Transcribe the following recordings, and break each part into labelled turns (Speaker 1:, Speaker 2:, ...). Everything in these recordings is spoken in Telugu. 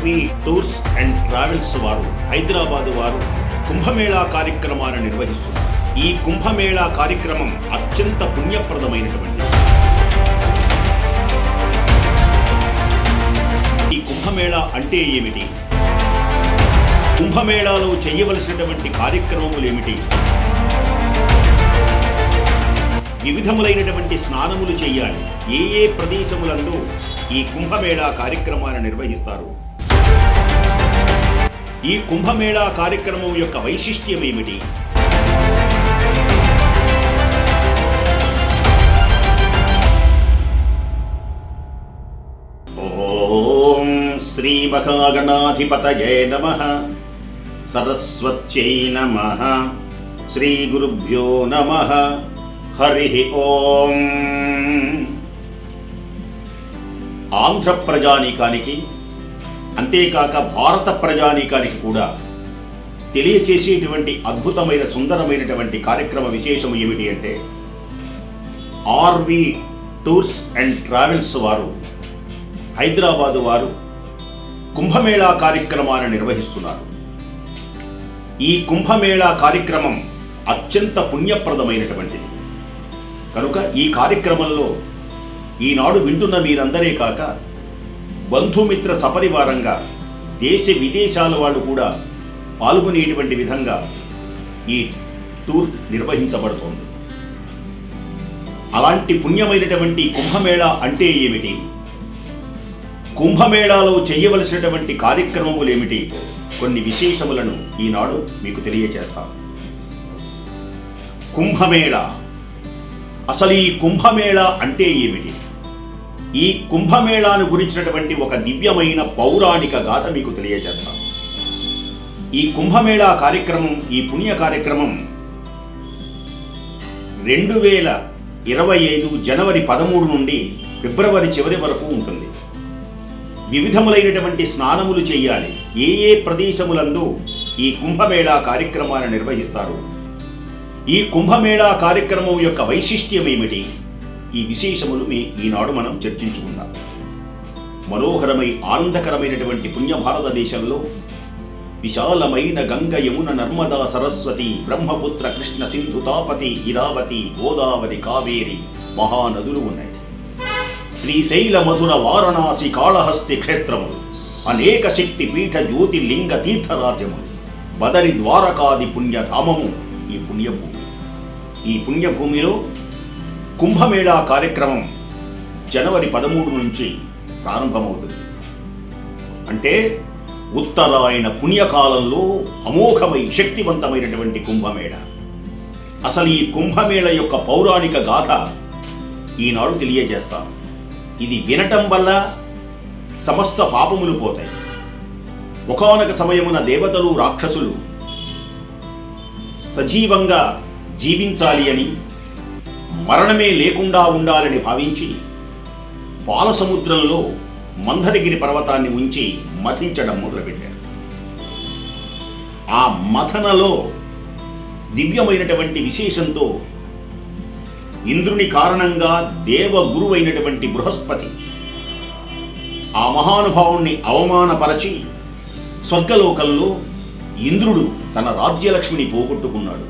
Speaker 1: ఆర్వి టూర్స్ అండ్ ట్రావెల్స్ వారు హైదరాబాదు వారు కుంభమేళా కార్యక్రమాన్ని నిర్వహిస్తున్నారు. ఈ కుంభమేళా కార్యక్రమం అత్యంత పుణ్యప్రదమైనటువంటిది. ఈ కుంభమేళా అంటే ఏమిటి? కుంభమేళాలో చేయవలసినటువంటి కార్యక్రమములు ఏమిటి? వివిధములైనటువంటి స్నానములు చేయాలి. ఏ ఏ ప్రదేశములందు ఈ కుంభమేళా కార్యక్రమాన్ని నిర్వహిస్తారు? ఈ కుంభమేళా కార్యక్రమం యొక్క వైశిష్ట్యం ఏమిటి? ఓం శ్రీ మహాగణాధిపతయే నమః, సరస్వత్యై నమః, శ్రీ గురుభ్యో నమః. హరి ఓం. ఆంధ్ర ప్రజానీకానికి అంతేకాక భారత ప్రజానీకానికి కూడా తెలియచేసేటువంటి అద్భుతమైన సుందరమైనటువంటి కార్యక్రమ విశేషం ఏమిటి అంటే, ఆర్వి టూర్స్ అండ్ ట్రావెల్స్ వారు హైదరాబాదు వారు కుంభమేళా కార్యక్రమాన్ని నిర్వహిస్తున్నారు. ఈ కుంభమేళా కార్యక్రమం అత్యంత పుణ్యప్రదమైనటువంటిది కనుక ఈ కార్యక్రమంలో ఈనాడు వింటున్న మీరందరే కాక బంధుమిత్ర సపరివారంగా దేశ విదేశాల వాళ్ళు కూడా పాల్గొనేటువంటి విధంగా ఈ టూర్ నిర్వహించబడుతోంది. అలాంటి పుణ్యమైనటువంటి కుంభమేళా అంటే ఏమిటి? కుంభమేళాలో చేయవలసినటువంటి కార్యక్రమములు ఏమిటి? కొన్ని విశేషములను ఈనాడు మీకు తెలియజేస్తాం. కుంభమేళా, అసలు ఈ కుంభమేళా అంటే ఏమిటి? ఈ కుంభమేళాను గురించినటువంటి ఒక దివ్యమైన పౌరాణిక గాథ మీకు తెలియజేస్తాం. ఈ కుంభమేళా కార్యక్రమం, ఈ పుణ్య కార్యక్రమం 2025 జనవరి 13 నుండి ఫిబ్రవరి చివరి వరకు ఉంటుంది. వివిధములైనటువంటి స్నానములు చేయాలి. ఏ ఏ ప్రదేశములందు ఈ కుంభమేళా కార్యక్రమాన్ని నిర్వహిస్తారు? ఈ కుంభమేళా కార్యక్రమం యొక్క వైశిష్ట్యం ఏమిటి? ఈ విశేషములు ఈనాడు మనం చర్చించుకుందాం. మనోహరమై ఆనందకరమైనటువంటి పుణ్య భారతదేశంలో విశాలమైన గంగ, యమున, నర్మదా, సరస్వతి, బ్రహ్మపుత్ర, కృష్ణ, సింధు, తాపతి, ఇరావతి, గోదావరి, కావేరి మహానదులు ఉన్నాయి. శ్రీశైల, మధుర, వారణాసి, కాళహస్తి క్షేత్రములు, అనేక శక్తి పీఠ, జ్యోతిర్లింగ తీర్థరాజ్యములు, బదరి, ద్వారకాది పుణ్యధామము ఈ పుణ్యభూమి. ఈ పుణ్యభూమిలో కుంభమేళా కార్యక్రమం జనవరి 13 నుంచి ప్రారంభమవుతుంది. అంటే ఉత్తరాయణ పుణ్యకాలంలో అమోఘమై శక్తివంతమైనటువంటి కుంభమేళా. అసలు ఈ కుంభమేళ యొక్క పౌరాణిక గాథ ఈనాడు తెలియజేస్తాం. ఇది వినటం వల్ల సమస్త పాపములు పోతాయి. ఒకానొక సమయమున దేవతలు, రాక్షసులు సజీవంగా జీవించాలి అని, మరణమే లేకుండా ఉండాలని భావించి పాలసముద్రంలో మందరగిరి పర్వతాన్ని ఉంచి మథించడం మొదలుపెట్టారు. ఆ మథనలో దివ్యమైనటువంటి విశేషంతో ఇంద్రుని కారణంగా దేవగురువైనటువంటి బృహస్పతి ఆ మహానుభావుణ్ణి అవమానపరచి స్వర్గలోకంలో ఇంద్రుడు తన రాజ్యలక్ష్మిని పోగొట్టుకున్నాడు.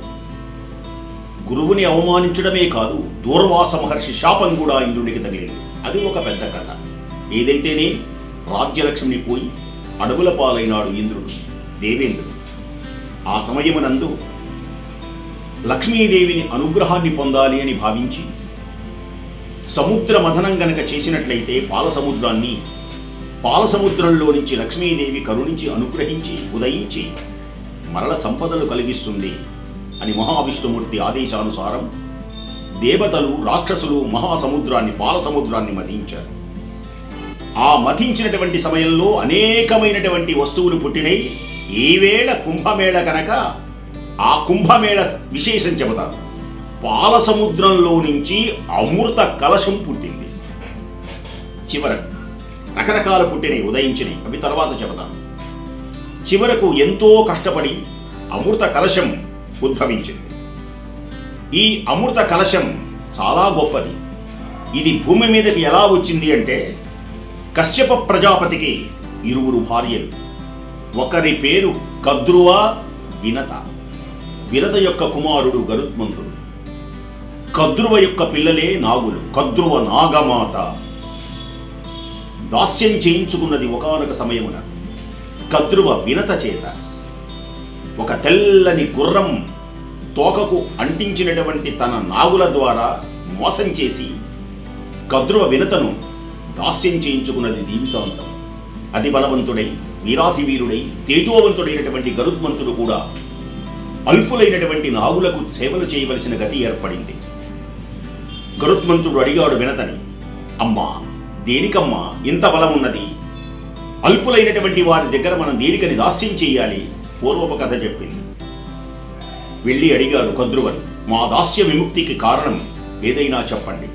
Speaker 1: గురువుని అవమానించడమే కాదు, దూర్వాస మహర్షి శాపం కూడా ఇంద్రుడికి తగిలింది. అది ఒక పెద్ద కథ. ఏదైతేనే రాజ్యలక్ష్మిని పోయి అడవుల పాలైనాడు ఇంద్రుడు, దేవేంద్రుడు. ఆ సమయమునందు లక్ష్మీదేవిని అనుగ్రహాన్ని పొందాలి అని భావించి సముద్ర మథనం గనక చేసినట్లయితే పాలసముద్రంలో నుంచి లక్ష్మీదేవి కరుణించి అనుగ్రహించి ఉదయించి మరల సంపదలు కలిగిస్తుంది అని మహావిష్ణుమూర్తి ఆదేశానుసారం దేవతలు, రాక్షసులు పాలసముద్రాన్ని మథించారు. ఆ మథించినటువంటి సమయంలో అనేకమైనటువంటి వస్తువులు పుట్టినాయి. ఈవేళ కుంభమేళ కనుక ఆ కుంభమేళ విశేషం చెబుతాను. పాలసముద్రంలో నుంచి అమృత కలశం పుట్టింది. చివరకు రకరకాల పుట్టినాయి, ఉదయించినాయి. అవి తర్వాత చెబుతాను. చివరకు ఎంతో కష్టపడి అమృత కలశం ఉద్భవించింది. ఈ అమృత కలశం చాలా గొప్పది. ఇది భూమి మీదకి ఎలా వచ్చింది అంటే, కశ్యప ప్రజాపతికి ఇరువురు భార్యలు. ఒకరి పేరు కద్రువ, వినత. వినత యొక్క కుమారుడు గరుత్మంతుడు. కద్రువ యొక్క పిల్లలే నాగులు. కద్రువ నాగమాత. దాస్యం చేయించుకున్నది ఒకానొక సమయమున కద్రువ వినత చేత. ఒక తెల్లని గుర్రం తోకకు అంటించినటువంటి తన నాగుల ద్వారా మోసం చేసి కద్రువ వినతను దాస్యం చేయించుకున్నది జీవితాంతం. అతి బలవంతుడై, వీరాధివీరుడై, తేజోవంతుడైనటువంటి గరుత్మంతుడు కూడా అల్పులైనటువంటి నాగులకు సేవలు చేయవలసిన గతి ఏర్పడింది. గరుత్మంతుడు అడిగాడు వినతని, అమ్మా, దేనికమ్మా ఇంత బలం ఉన్నది? అల్పులైనటువంటి వారి దగ్గర మనం దేనికని దాస్యం చేయాలి? పూర్వపు కథ చెప్పింది. వెళ్ళి అడిగాడు కద్రువని, మా దాస్య విముక్తికి కారణం ఏదైనా చెప్పండి,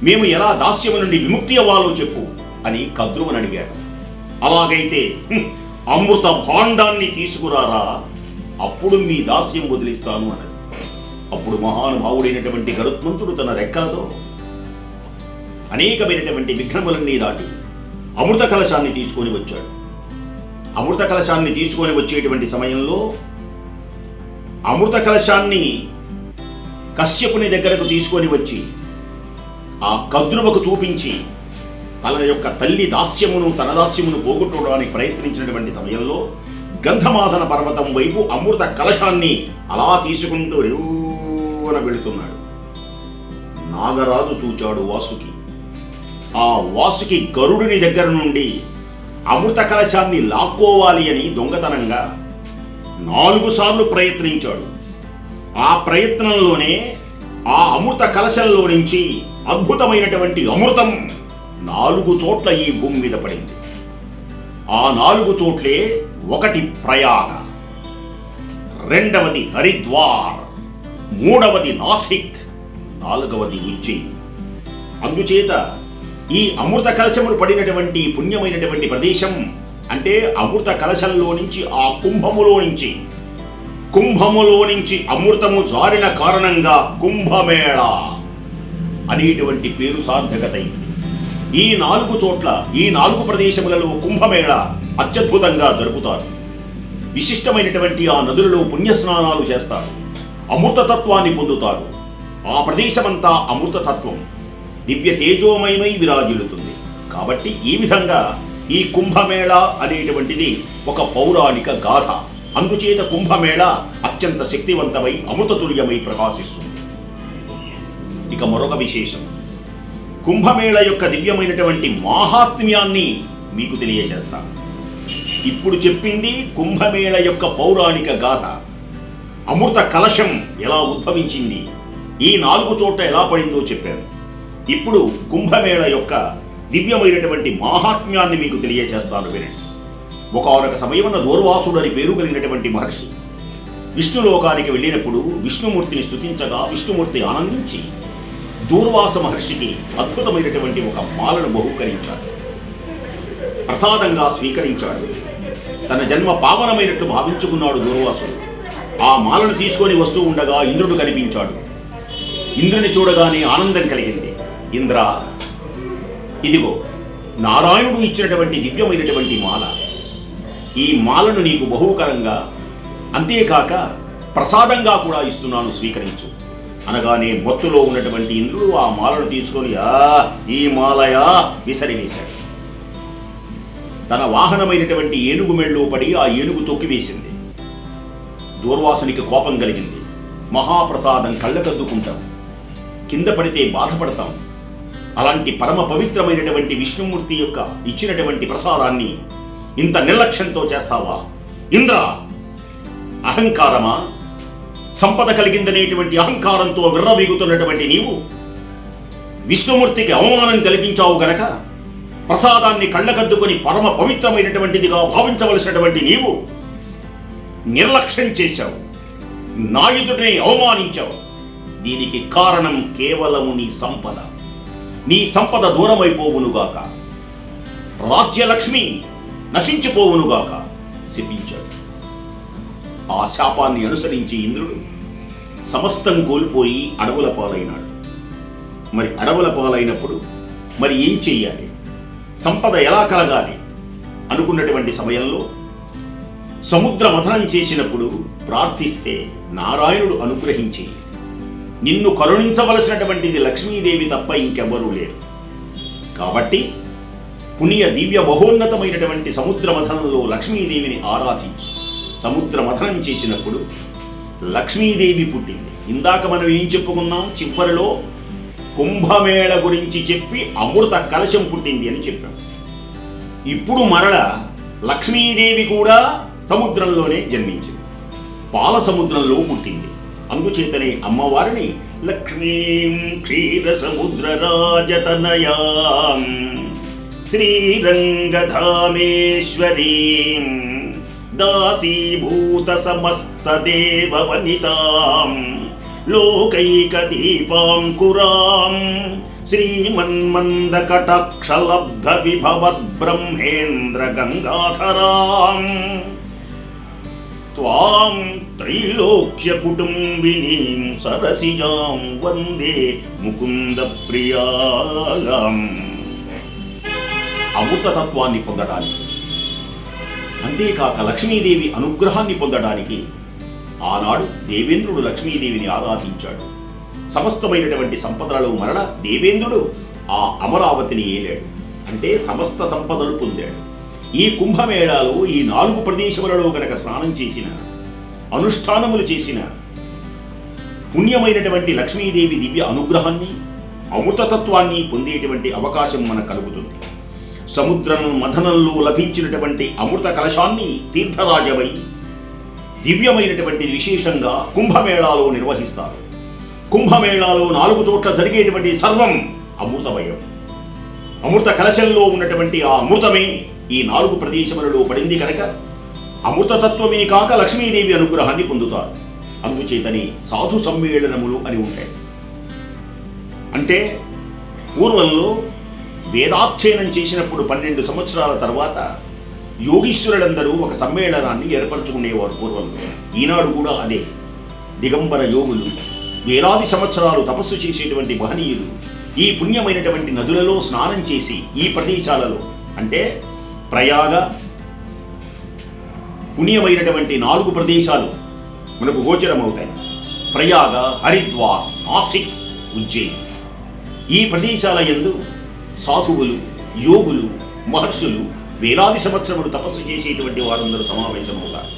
Speaker 1: మేము ఎలా దాస్యము నుండి విముక్తి అవ్వాలో చెప్పు అని కద్రువని అడిగారు. అలాగైతే అమృత భాండాన్ని తీసుకురారా, అప్పుడు మీ దాస్యం వదిలిస్తాను అన్నది. అప్పుడు మహానుభావుడైనటువంటి గరుత్మంతుడు తన రెక్కలతో అనేకమైనటువంటి విఘ్నములన్నీ దాటి అమృత కలశాన్ని తీసుకొని వచ్చాడు. అమృత కలశాన్ని తీసుకొని వచ్చేటువంటి సమయంలో అమృత కలశాన్ని కశ్యపుని దగ్గరకు తీసుకొని వచ్చి ఆ కద్రువకు చూపించి తన యొక్క తల్లి దాస్యమును, తన దాస్యమును పోగొట్టుకోవడానికి ప్రయత్నించినటువంటి సమయంలో గంధమాదన పర్వతం వైపు అమృత కలశాన్ని అలా తీసుకుంటూ రేవున వెళుతున్నాడు. నాగరాజు చూచాడు వాసుకి. ఆ వాసుకి గరుడుని దగ్గర నుండి అమృత కలశాన్ని లాక్కోవాలి అని దొంగతనంగా 4 సార్లు ప్రయత్నించాడు. ఆ ప్రయత్నంలోనే ఆ అమృత కలశంలో నుంచి అద్భుతమైనటువంటి అమృతం 4 చోట్ల ఈ భూమి మీద పడింది. ఆ 4 చోట్లే, ఒకటి ప్రయాగ, రెండవది హరిద్వార్, మూడవది నాసిక్, 4వది ఉజ్జయిని. అందుచేత ఈ అమృత కలశములు పడినటువంటి పుణ్యమైనటువంటి ప్రదేశం అంటే అమృత కలశంలో నుంచి, ఆ కుంభములో నుంచి అమృతము జారిన కారణంగా కుంభమేళ అనేటువంటి పేరు సార్థకతైంది. ఈ 4 చోట్ల, ఈ 4 ప్రదేశములలో కుంభమేళ అత్యద్భుతంగా జరుపుతారు. విశిష్టమైనటువంటి ఆ నదులలో పుణ్యస్నానాలు చేస్తారు, అమృతతత్వాన్ని పొందుతారు. ఆ ప్రదేశమంతా అమృతతత్వం దివ్య తేజోమయమై విరాజిల్లుతుంది. కాబట్టి ఈ విధంగా ఈ కుంభమేళ అనేటువంటిది ఒక పౌరాణిక గాథ. అందుచేత కుంభమేళ అత్యంత శక్తివంతమై అమృతతుల్యమై ప్రకాశిస్తుంది. ఇక మరొక విశేషం, కుంభమేళ యొక్క దివ్యమైనటువంటి మాహాత్మ్యాన్ని మీకు తెలియజేస్తాను. ఇప్పుడు చెప్పింది కుంభమేళ యొక్క పౌరాణిక గాథ. అమృత కలశం ఎలా ఉద్భవించింది, ఈ 4 చోట్ల ఎలా పడిందో చెప్పాను. ఇప్పుడు కుంభమేళ యొక్క దివ్యమైనటువంటి మాహాత్మ్యాన్ని మీకు తెలియజేస్తాను, వినండి. ఒకానొక సమయమున దూర్వాసుడు అని పేరు కలిగినటువంటి మహర్షి విష్ణులోకానికి వెళ్ళినప్పుడు విష్ణుమూర్తిని స్తుతించగా విష్ణుమూర్తి ఆనందించి దూర్వాస మహర్షికి అద్భుతమైనటువంటి ఒక మాలను బహూకరించాడు, ప్రసాదంగా స్వీకరించాడు. తన జన్మ పావనమైనట్లు భావించుకున్నాడు దూర్వాసుడు. ఆ మాలను తీసుకొని వస్తూ ఉండగా ఇంద్రుడు కనిపించాడు. ఇంద్రుని చూడగానే ఆనందం కలిగింది. ఇంద్ర, ఇదిగో నారాయణుడు ఇచ్చినటువంటి దివ్యమైనటువంటి మాల. ఈ మాలను నీకు బహుకరంగా, అంతేకాక ప్రసాదంగా కూడా ఇస్తున్నాను, స్వీకరించు అనగానే మొత్తులో ఉన్నటువంటి ఇంద్రుడు ఆ మాలను తీసుకొని ఈ మాలయా విసరివేశాడు. తన వాహనమైనటువంటి ఏనుగు మెళ్ళో పడి ఆ ఏనుగు తొక్కివేసింది. దూర్వాసునికి కోపం కలిగింది. మహాప్రసాదం కళ్ళకద్దుకుంటాం, కింద పడితే బాధపడతాం, అలాంటి పరమ పవిత్రమైనటువంటి విష్ణుమూర్తి యొక్క ఇచ్చినటువంటి ప్రసాదాన్ని ఇంత నిర్లక్ష్యంతో చేస్తావా? ఇంద్ర, అహంకారమా? సంపద కలిగిందనేటువంటి అహంకారంతో విర్రవీగుతున్నటువంటి నీవు విష్ణుమూర్తికి అవమానం కలిగించావు గనక ప్రసాదాన్ని కళ్ళకద్దుకొని పరమ పవిత్రమైనటువంటిదిగా భావించవలసినటువంటి నీవు నిర్లక్ష్యం చేశావు, నా ఎదుటనే అవమానించావు. దీనికి కారణం కేవలము నీ సంపద. నీ సంపద దూరమైపోవునుగాక, రాజ్యలక్ష్మి నశించిపోవునుగాక శపించాడు. ఆ శాపాన్ని అనుసరించి ఇంద్రుడు సమస్తం కోల్పోయి అడవుల పాలైనాడు. మరి అడవుల పాలైనప్పుడు మరి ఏం చెయ్యాలి? సంపద ఎలా కలగాలి? అనుకున్నటువంటి సమయంలో సముద్ర మథనం చేసినప్పుడు ప్రార్థిస్తే నారాయణుడు అనుగ్రహించి నిన్ను కరుణించవలసినటువంటిది లక్ష్మీదేవి తప్ప ఇంకెవ్వరూ లేరు. కాబట్టి పుణ్య దివ్య మహోన్నతమైనటువంటి సముద్ర మథనంలో లక్ష్మీదేవిని ఆరాధించు. సముద్ర మథనం చేసినప్పుడు లక్ష్మీదేవి పుట్టింది. ఇందాక మనం ఏం చెప్పుకున్నాం? చివరిలో కుంభమేళ గురించి చెప్పి అమృత కలశం పుట్టింది అని చెప్పాం. ఇప్పుడు మరల లక్ష్మీదేవి కూడా సముద్రంలోనే జన్మించింది, పాల సముద్రంలో పుట్టింది. అందుచేతనే అమ్మవారిని లక్ష్మీం క్షీర సముద్ర రాజతనయాం శ్రీరంగధామేశ్వరీం దాసీభూత సమస్త దేవవనితాం లోకైక దీపాంకురాం శ్రీమన్మందకటాక్షలబ్ధ విభవద్ బ్రహ్మేంద్ర గంగాధరాం త్వాం త్రైలోక్య కుటుంబినీం సరసిజాం వందే ముకుంద ప్రియాం. అమృతతత్వాన్ని పొందడానికి, అంతేకాక లక్ష్మీదేవి అనుగ్రహాన్ని పొందడానికి ఆనాడు దేవేంద్రుడు లక్ష్మీదేవిని ఆరాధించాడు. సమస్తమైనటువంటి సంపదలలో మరల దేవేంద్రుడు ఆ అమరావతిని ఏలాడు, అంటే సమస్త సంపదలు పొందాడు. ఈ కుంభమేళాలో ఈ 4 ప్రదేశములలో గనక స్నానం చేసిన, అనుష్ఠానములు చేసిన పుణ్యమైనటువంటి లక్ష్మీదేవి దివ్య అనుగ్రహాన్ని, అమృతతత్వాన్ని పొందేటువంటి అవకాశం మనకు కలుగుతుంది. సముద్రం మథనంలో లభించినటువంటి అమృత కలశాన్ని తీర్థరాజమై దివ్యమైనటువంటి విశేషంగా కుంభమేళాలో నిర్వహిస్తారు. కుంభమేళాలో 4 చోట్ల జరిగేటువంటి సర్వం అమృతమయం. అమృత కలశంలో ఉన్నటువంటి ఆ అమృతమే ఈ 4 ప్రదేశములలో పడింది కనుక అమృతతత్వమే కాక లక్ష్మీదేవి అనుగ్రహాన్ని పొందుతారు. అందుచేతనే సాధు సమ్మేళనములు అని ఉంటాయి. అంటే పూర్వంలో వేదాధ్యయనం చేసినప్పుడు 12 సంవత్సరాల తర్వాత యోగీశ్వరులందరూ ఒక సమ్మేళనాన్ని ఏర్పరచుకునేవారు పూర్వంలో. ఈనాడు కూడా అదే. దిగంబర యోగులు, వేలాది సంవత్సరాలు తపస్సు చేసేటువంటి మహనీయులు ఈ పుణ్యమైనటువంటి నదులలో స్నానం చేసి ఈ ప్రదేశాలలో, అంటే ప్రయాగ పుణ్యమైనటువంటి 4 ప్రదేశాలు మనకు గోచరమవుతాయి. ప్రయాగ, హరిద్వార్, నాసిక్, ఉజ్జయిని. ఈ ప్రదేశాల యందు సాధువులు, యోగులు, మహర్షులు వేలాది సంవత్సరములు తపస్సు చేసేటువంటి వారందరూ సమావేశమవుతారు.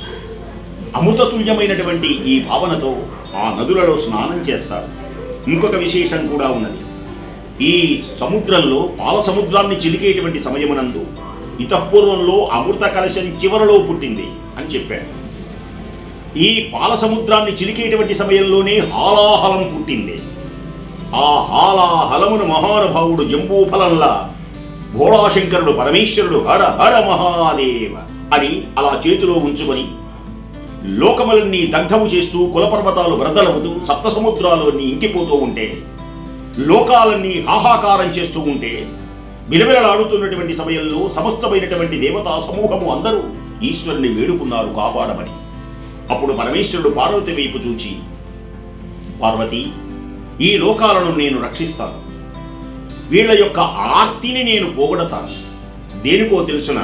Speaker 1: అమృతతుల్యమైనటువంటి ఈ భావనతో ఆ నదులలో స్నానం చేస్తారు. ఇంకొక విశేషం కూడా ఉన్నది. ఈ సముద్రంలో పాల సముద్రాన్ని చిలికేటువంటి సమయమునందు ఇతఃపూర్వంలో అమృత కలశం చివరలో పుట్టింది అని చెప్పాడు. ఈ పాల సముద్రాన్ని చిలికేటువంటి సమయంలోనే హాలాహలం పుట్టింది. ఆ హాలాహలమును మహానుభావుడు జంబూఫలంలా భోళాశంకరుడు పరమేశ్వరుడు హర హర మహాదేవ అని అలా చేతిలో ఉంచుకొని లోకములన్నీ దగ్ధము చేస్తూ కులపర్వతాలు బ్రద్దలవుతూ సప్త సముద్రాలన్నీ ఇంకిపోతూ ఉంటే, లోకాలన్నీ హాహాకారం చేస్తూ ఉంటే, బిలబిలలాడుతున్నటువంటి సమయంలో సమస్తమైనటువంటి దేవతా సమూహము అందరూ ఈశ్వరుని వేడుకున్నారు కాపాడమని. అప్పుడు పరమేశ్వరుడు పార్వతి వైపు చూచి, పార్వతి, ఈ లోకాలను నేను రక్షిస్తాను, వీళ్ళ యొక్క ఆర్తిని నేను పోగొడతాను. దేనికో తెలుసున,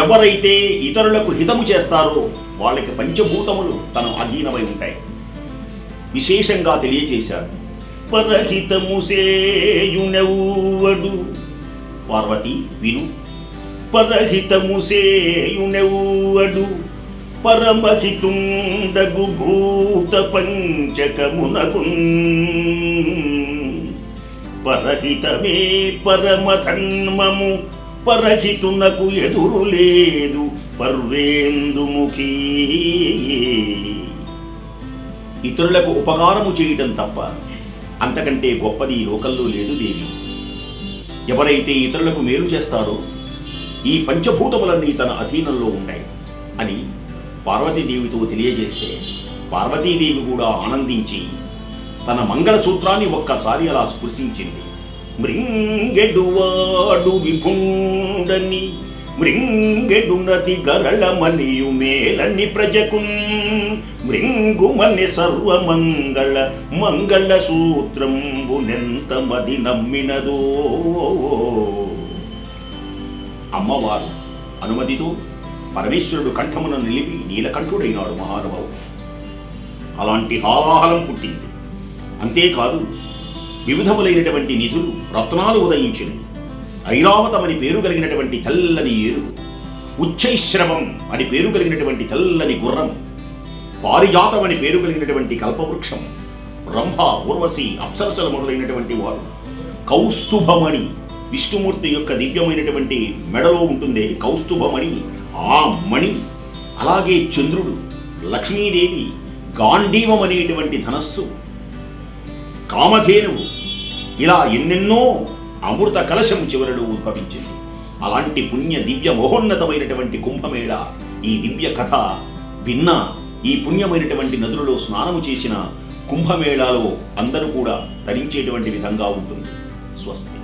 Speaker 1: ఎవరైతే ఇతరులకు హితము చేస్తారో వాళ్ళకి పంచభూతములు తన అధీనమై ఉంటాయి. విశేషంగా తెలియచేశారు. పరహితము సేయునెవ్వడు, పార్వతి విను, పరహితము సేయునెవ్వడు పరమహితుండగు భూత పంచకమునకున్, పరహితమే పరమధన్మము పరహితునకు ఎదురు లేదు పర్వేందుముఖీ. ఇతరులకు ఉపకారము చేయటం తప్ప అంతకంటే గొప్పది ఈ లోకంలో లేదు దేవి. ఎవరైతే ఇతరులకు మేలు చేస్తారో ఈ పంచభూతములన్నీ తన అధీనంలో ఉంటాయి అని పార్వతీదేవితో తెలియజేస్తే, పార్వతీదేవి కూడా ఆనందించి తన మంగళసూత్రాన్ని ఒక్కసారి అలా స్పృశించింది. మృంగెడువాడు విభుండని మృంగెడు నది గరళమనియు మేలని ప్రజకున్ మృంగుమని సర్వమంగళ మంగళ సూత్రంబునెంత మది నమ్మినదో. అమ్మవారు అనుమతితో పరమేశ్వరుడు కంఠమున నిలిపి నీలకంఠుడైనాడు మహానుభావుడు. అలాంటి హాలాహలం పుట్టింది. అంతేకాదు, వివిధములైనటువంటి నిధులు రత్నాలు ఉదయించినవి. ఐరావతమని పేరు కలిగినటువంటి తెల్లని ఏనుగు, ఉచ్చైశ్రవం అని పేరు కలిగినటువంటి తెల్లని గుర్రం, పారిజాతం అని పేరు కలిగినటువంటి కల్పవృక్షం, రంభ, ఊర్వశి, అప్సరసలు మొదలైనటువంటి వారు, కౌస్తుభమణి, విష్ణుమూర్తి యొక్క దివ్యమైనటువంటి మెడలో ఉంటుంది కౌస్తుభమణి, ఆ మణి, అలాగే చంద్రుడు, లక్ష్మీదేవి, గాంధీవం అనేటువంటి ధనస్సు, కామధేనువు, ఇలా ఎన్నెన్నో అమృత కలశం చివరలో ఉద్భవించింది. అలాంటి పుణ్య దివ్య మహోన్నతమైనటువంటి కుంభమేళ, ఈ దివ్య కథ విన్న, ఈ పుణ్యమైనటువంటి నదులలో స్నానము చేసిన కుంభమేళాలో అందరూ కూడా ధరించేటువంటి విధంగా ఉంటుంది. స్వస్తి.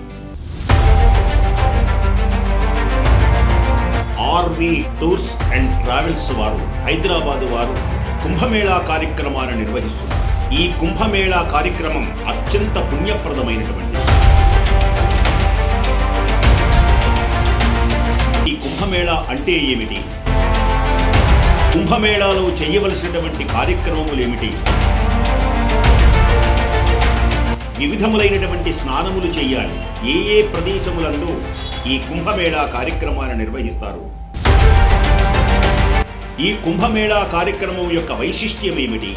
Speaker 1: ఆర్వి టూర్స్ అండ్ ట్రావెల్స్ వారు, హైదరాబాద్ వారు కుంభమేళా కార్యక్రమాన్ని నిర్వహిస్తున్నారు. ఈ కుంభమేళా కార్యక్రమం అత్యంత పుణ్యప్రదమైనటువంటి. ఈ కుంభమేళా అంటే ఏమిటి? కుంభమేళాలో చేయవలసినటువంటి కార్యక్రమములు ఏమిటి? వివిధములైనటువంటి స్నానములు చేయాలి. ఏ ఏ ప్రదేశములందు ఈ కుంభమేళా కార్యక్రమాన్ని నిర్వహిస్తారు? ఈ కుంభమేళా కార్యక్రమం యొక్క వైశిష్ట్యం ఏమిటి?